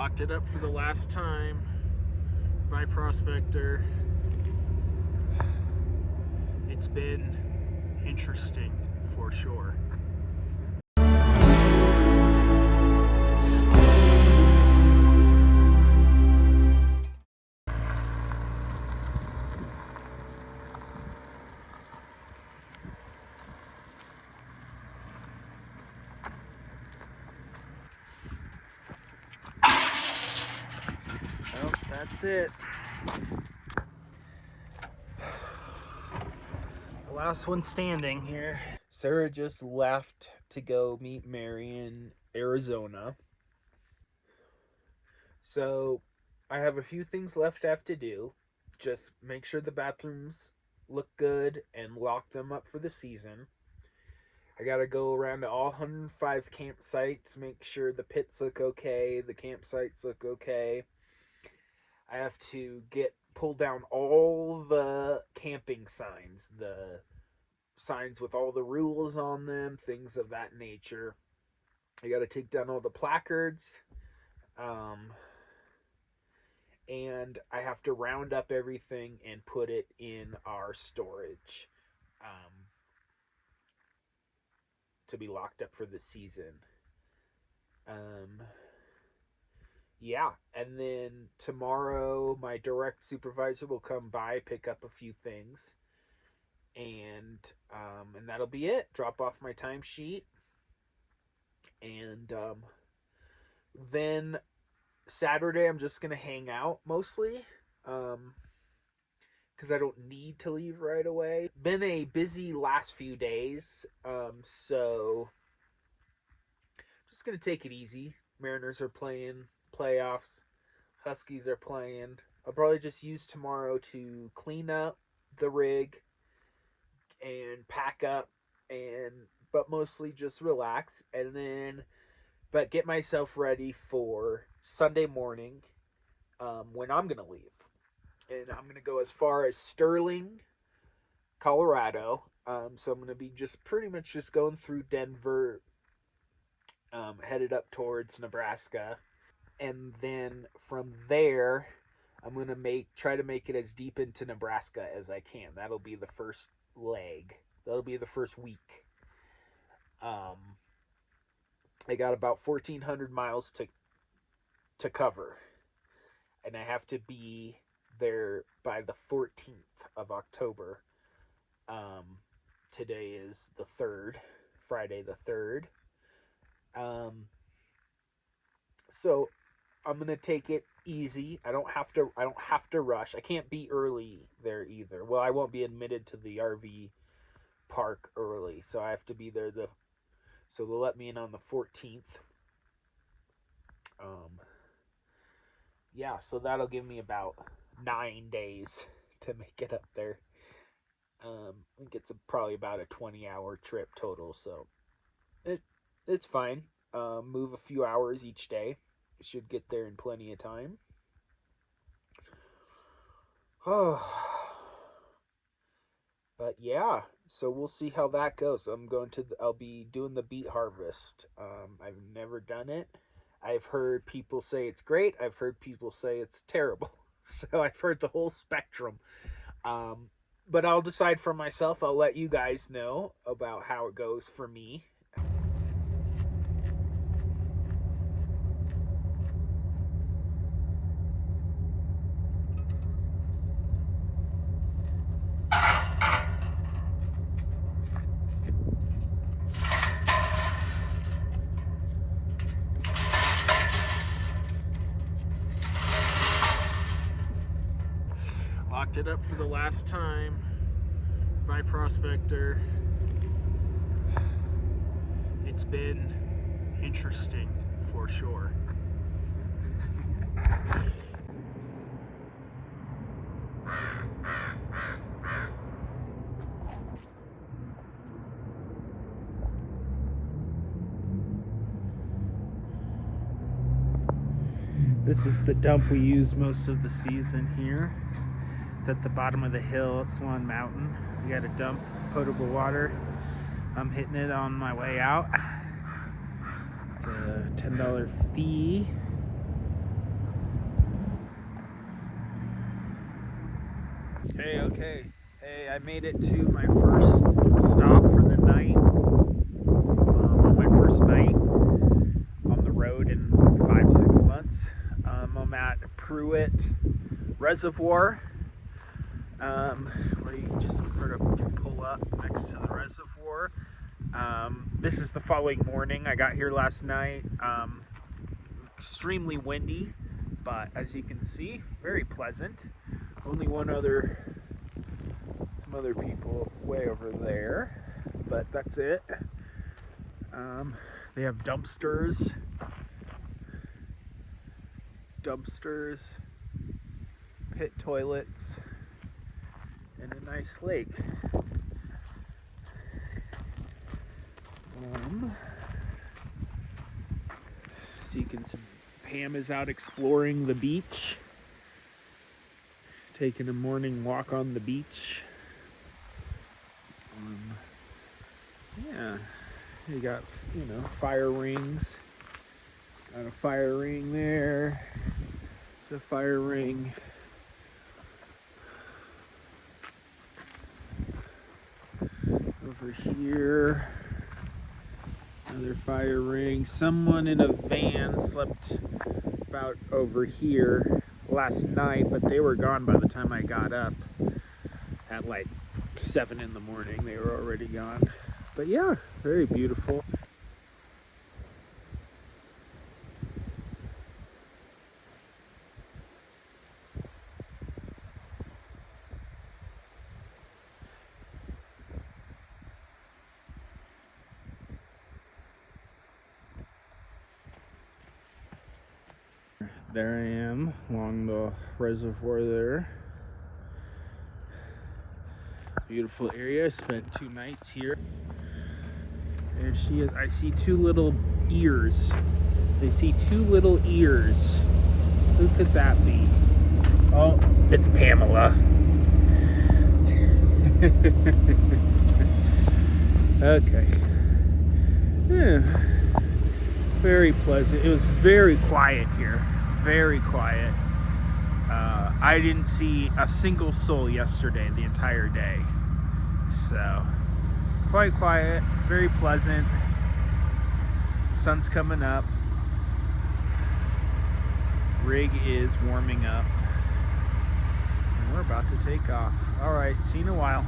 Locked it up for the last time. Bye, Prospector. It's been interesting for sure. Well, that's it. The last one standing here. Sarah just left to go meet Mary in Arizona. So I have a few things left I have to do. Just make sure the bathrooms look good and lock them up for the season. I gotta go around to all 105 campsites, make sure the pits look okay, the campsites look okay. I have to pull down all the camping signs, the signs with all the rules on them, things of that nature. I gotta take down all the placards. And I have to round up everything and put it in our storage to be locked up for the season. Yeah, and then tomorrow my direct supervisor will come by, pick up a few things, and that'll be it. Drop off my timesheet, and then Saturday I'm just gonna hang out mostly, because I don't need to leave right away. Been a busy last few days, so just gonna take it easy. Mariners are playing playoffs. Huskies are playing. I'll probably just use tomorrow to clean up the rig and pack up, but mostly just relax, and then get myself ready for Sunday morning, when I'm gonna leave, and I'm gonna go as far as Sterling, Colorado. So I'm gonna be just pretty much just going through Denver, headed up towards Nebraska, and then from there I'm gonna try to make it as deep into Nebraska as I can. That'll be the first leg. That'll be the first week. I got about 1,400 miles to cover, and I have to be there by the 14th of October. Today is the 3rd, Friday the 3rd. So I'm gonna take it easy. I don't have to rush. I can't be early there either. Well, I won't be admitted to the RV park early, so I have to be there so they'll let me in on the 14th. Yeah, so that'll give me about 9 days to make it up there. I think it's probably about a 20-hour trip total, so it's fine. Move a few hours each day. Should get there in plenty of time. Oh, but yeah, so we'll see how that goes. I'll be doing the beet harvest. I've never done it. I've heard people say it's great. I've heard people say it's terrible. So I've heard the whole spectrum. But I'll decide for myself. I'll let you guys know about how it goes for me. Locked it up for the last time. Bye, Prospector. It's been interesting for sure. This is the dump we use most of the season here. It's at the bottom of the hill at Swan Mountain. We got a dump, potable water. I'm hitting it on my way out. It's a $10 fee. Okay. Hey, I made it to my first stop for the night. On my first night on the road in 5-6 months. I'm at Pruitt Reservoir, where you just sort of can pull up next to the reservoir. This is the following morning. I got here last night. Extremely windy, but as you can see, very pleasant. Only some other people way over there, but that's it. They have dumpsters, pit toilets, and a nice lake. So you can see Pam is out exploring the beach, taking a morning walk on the beach. Yeah, you got, fire rings. Got a fire ring there. The fire ring. Over here. Another fire ring. Someone in a van slept about over here last night, but they were gone by the time I got up at like 7 in the morning. They were already gone. But yeah, very beautiful. There I am along the reservoir there. Beautiful area. I spent 2 nights here. There she is. I see 2 little ears. They see 2 little ears. Who could that be? Oh, it's Pamela. Okay. Yeah. Very pleasant. It was very quiet here. Very quiet. I didn't see a single soul yesterday, the entire day. So, quite quiet, very pleasant. Sun's coming up. Rig is warming up. And we're about to take off. Alright, see you in a while.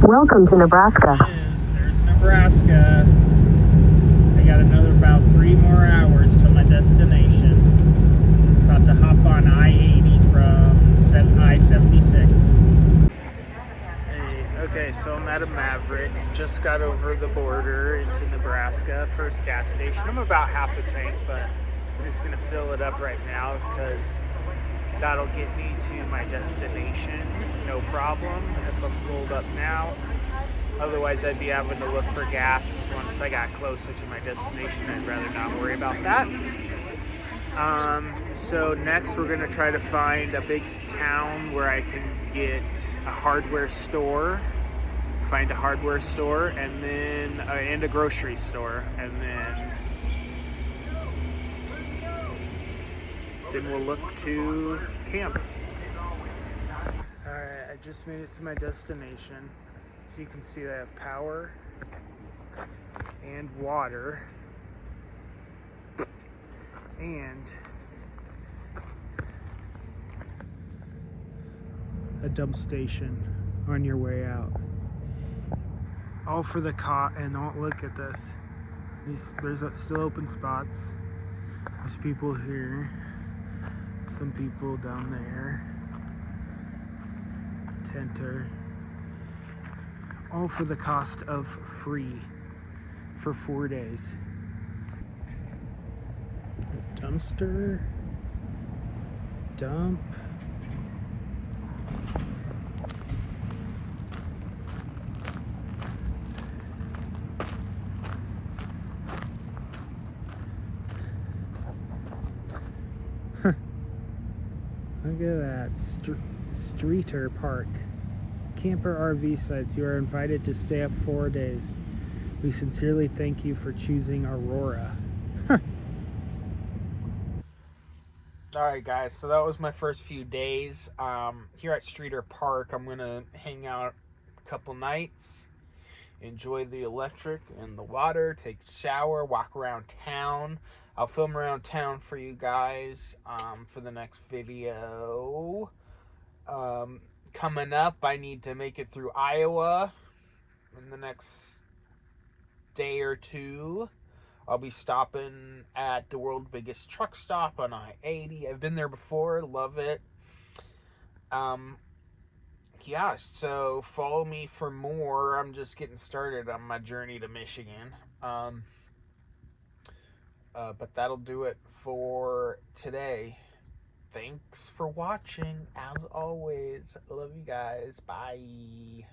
Welcome to Nebraska. There's Nebraska. I got another about 3 more hours to my destination. About to hop on I-80 from I-76. Hey, okay, so I'm at a Mavericks. Just got over the border into Nebraska. First gas station. I'm about half a tank, but I'm just gonna fill it up right now because that'll get me to my destination, no problem, if I'm filled up now. Otherwise, I'd be having to look for gas once I got closer to my destination. I'd rather not worry about that. So next, we're gonna try to find a big town where I can get a hardware store, and then and a grocery store, and then we'll look to camp. Alright, I just made it to my destination. So you can see I have power and water and a dump station on your way out. All for the and don't look at this. There's still open spots. There's people here. Some people down there. Tenter. All for the cost of free for 4 days. Dumpster. Dump. Look at that. Streeter Park. Camper RV sites. You are invited to stay up 4 days. We sincerely thank you for choosing Aurora. Alright guys, so that was my first few days here at Streeter Park. I'm going to hang out a couple nights, enjoy the electric and the water, take a shower, walk around town. I'll film around town for you guys for the next video. Coming up, I need to make it through Iowa in the next day or two. I'll be stopping at the world's biggest truck stop on I-80. I've been there before, love it. Yeah, so follow me for more. I'm just getting started on my journey to Michigan. But that'll do it for today. Thanks for watching. As always, love you guys. Bye.